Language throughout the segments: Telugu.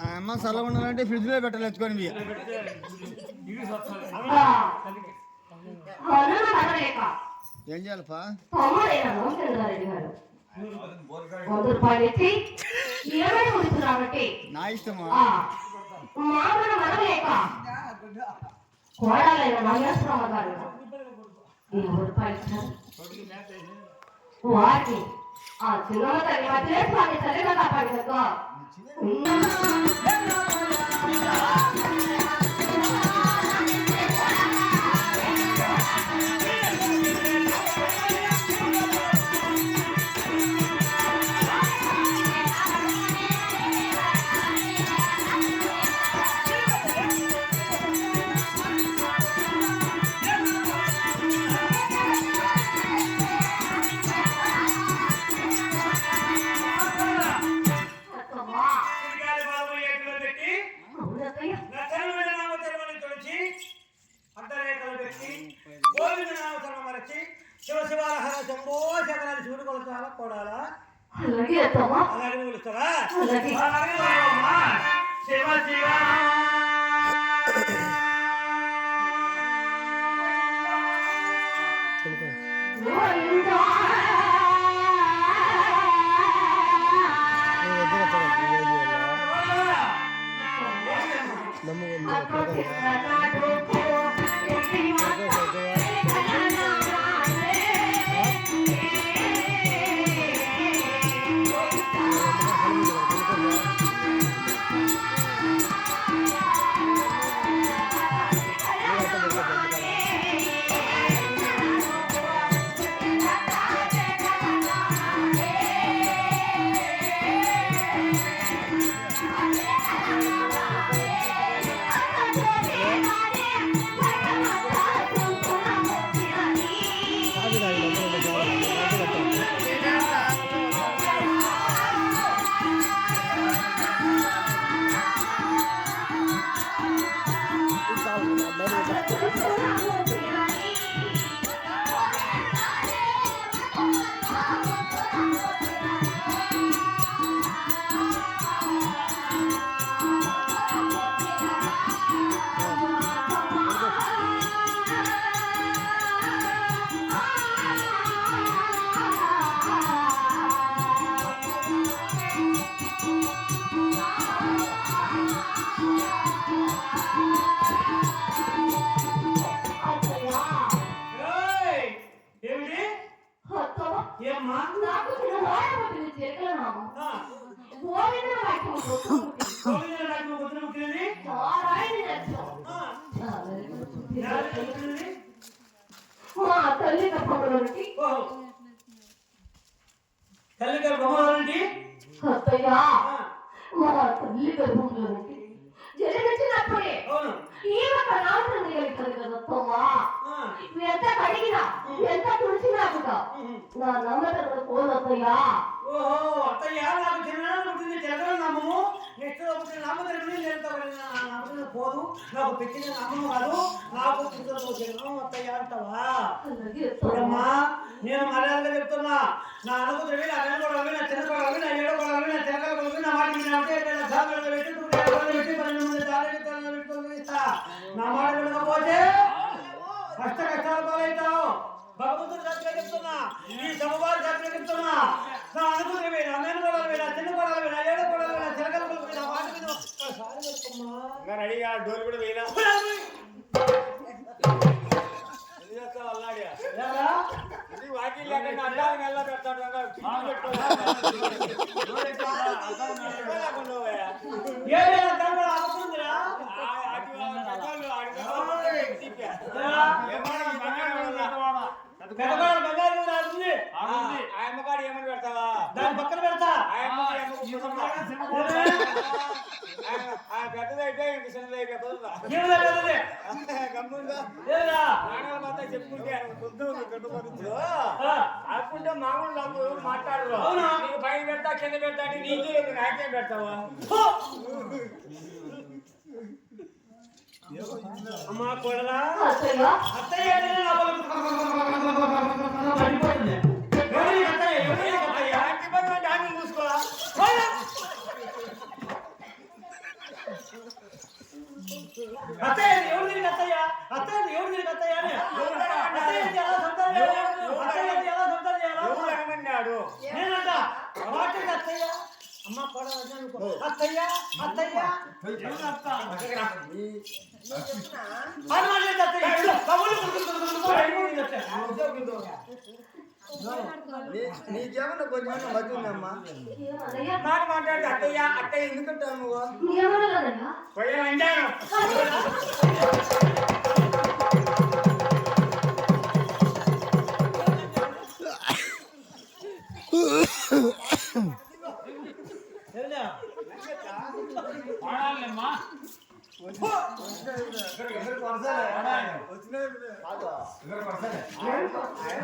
అమ్మ చల్లగా ఉండాలంటే ఫ్రిడ్జ్ లో పెట్టాలి ఎత్తుకొని ఏం చేయాలపా నా ఇష్టమా వాటి ఆ చిన్న తల్లి మధ్య తల్లిగా కాపాడుకో శివ శివాలహర శంభో శంకరాన్ని శివుడు కొలుస్తావా కొడాలా అలాగే అత్తమ్మా అలాగే కొలుస్తావా శివ శివ తల్లి గర్భంలోనికి తల్లి గర్భంలోనికి అత్తయ్యా మా తల్లి గర్భంలోనికి జన్మించినప్పుడే ఈమె ప్రణాళిక కలిగింది కదా అత్తమ్మా ఎంత కడిగినా ఎంత తుడిచినా కూడా నా నమ్మకం పోదు అత్తయ్యా. ఓహో అత్తయ్య నాకు చిన్న జగన్ నమ్మము నెక్స్ట్ నమ్మకం పోదు నాకు పెట్టిన నమ్మకం కాదు నాకు జగన్ అత్తయ్య అంటావా? చూడమ్మా నేను మర్యాదగా చెప్తున్నా నా అనుకుతుడివి నా వెనుకోడవి నా చిన్న కొడవి నా ఏడో కొడవి నా చిన్నకల కొడవి నా మాట నా మాట వినకపోతే కష్ట కష్టాలు పాలవుతావు. భగవంతుడు సత్యం చెప్తున్నా ఈ సమవారు సత్యం చెప్తున్నా నా అనుకుతుడివి నా వెనుకోడవి నా చిన్న కొడవి నా ఏడో కొడవి నా చిన్నకల కొడవి నా మాట మీద ఒక్కసారి చెప్తున్నా రెడీగా డోర్ కూడా వేయలా వాకిల్ లేకుండా అడ్డాలు మెల్ల పెడతాడు ఆయమ్మగాడు ఏమని పెడతావా దాని పక్కన పెడతా పెద్దదైతే ఇంక చిన్నదైతే చెప్పుకుంటే అప్పుంటే మామూలు నాకు మాట్లాడరు నీకు పైన పెడతా కింద పెడతా అంటే నీకే నాకేం పెడతావా? అమ్మా కొడలా అత్తయ్య అత్తయ్య అత్తయ్య ఎవరు తిరిగి అత్తయ్య అత్తయ్య ఎవరు తిరిగి అత్తయ్య అని అత్తయ్య ఎలా సంతానం అత్తయ్య ఎలా సంతానం చేయాలా ఏమన్నాడు నేనంట వాటి అత్తయ్య అమ్మ పడ అత్తయ్య అత్తయ్య నీకేమన్నా కొంచెం మధ్య ఉందమ్మా ఏమన్నయ్యా? మాట మాట్లాడితే అత్తయ్య అత్తయ్య ఎందుకంటావు నువ్వు ఏమన్నదయ్యా? పోయా అంటాను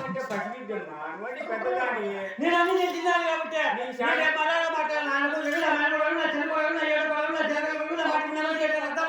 అంటే పసిబిడ్డమ్మా నువ్వు పెద్దదాని నేను అన్ని చేసినాను కాబట్టి నేనే పడాల మాట నాన్నకు నా నాన్నకు నా చిన్నకు నా ఏడుకు నా జగకు నా వాటికి నా చేత అంతా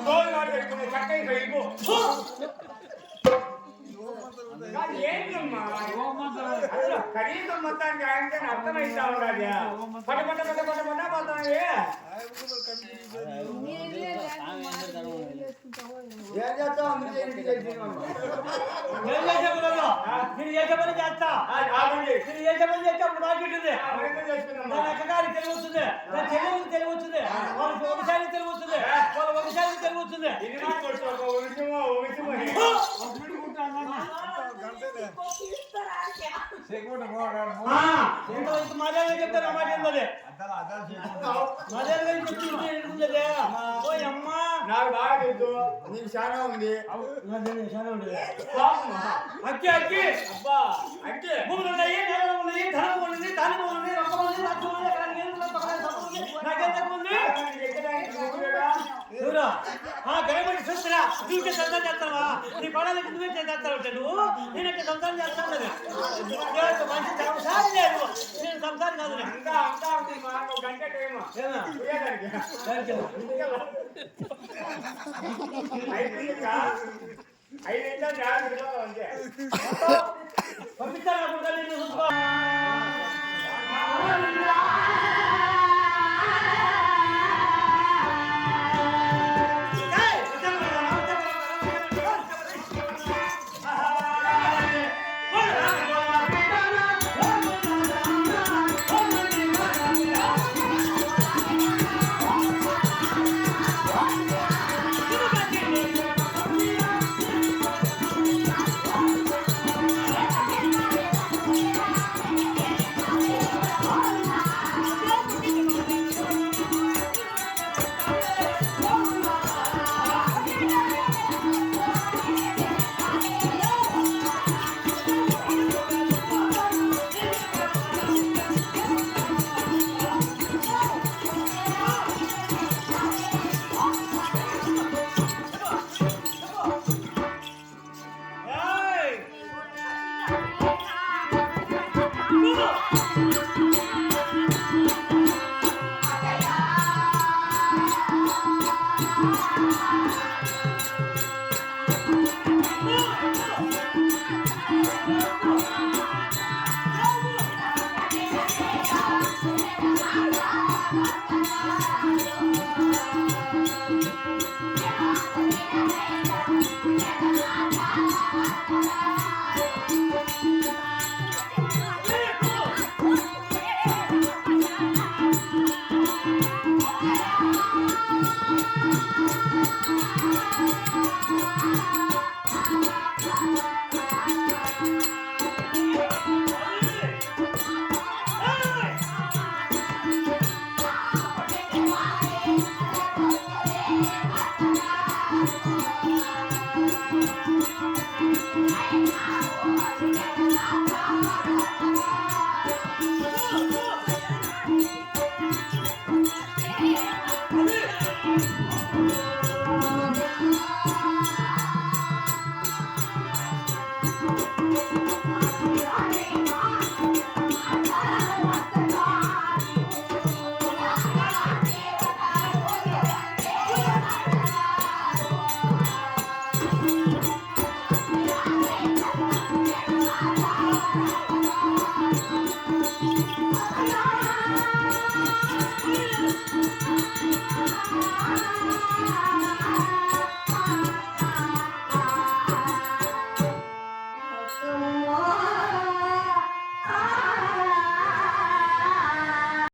గోల్ వాడు పెట్టుకునే చక్కగా వెళ్ళిపో ఏంటమ్మా అసలు కనీసం మొత్తానికి ఆయనకి అర్థమైతా ఉండాలి పట పట పట పట పట పోతాయి ఏం చేస్తావు మీరు ఏం చేసేప్పుడు నేను చేసే పని చేస్తా నేను చేసే పని చేస్తే అప్పుడు బాగుంటుంది నా అక్కగారికి తెలివి వస్తుంది నా చెల్లెలకు తెలివి వస్తుంది వాళ్ళకి ఒకసారి తెలివి వస్తుంది వాళ్ళ ఒకసారి తెలివి వస్తుంది ఎంతవరకు మాదేవి చెప్తే నా మాట ఏంటది మాదేవి చెప్తే ఓ అమ్మా నాకు బాగా తెలుసు నీకు చాలా ఉంది అక్కి అక్కి అబ్బా అంటే భూములు ఉన్నాయి నేలలు ఉన్నాయి ధనం ఉంది ధాన్యం ఉంది రొక్కం ఉంది రాజ్యం ఉంది అక్కడ నీళ్ళు ఉన్నాయి పక్కన సబ్బు ఉంది నాకేం తక్కువ ఉంది ఎవరు గవర్నమెంట్ చూస్తున్నా నువ్వు సంతానం చేస్తావా నీ పడాలకి నువ్వే చేస్తావు నువ్వు నేనంటే సంతానం చేస్తాను లేదు మంచి సంసారం లేదు నేను సంసారం కాదు అంతా అంతా ఉంది మా ఒక గంట టైం ఐదు జాగ్రత్త అంతే పంపిస్తాను నేను చూసుకో ఆ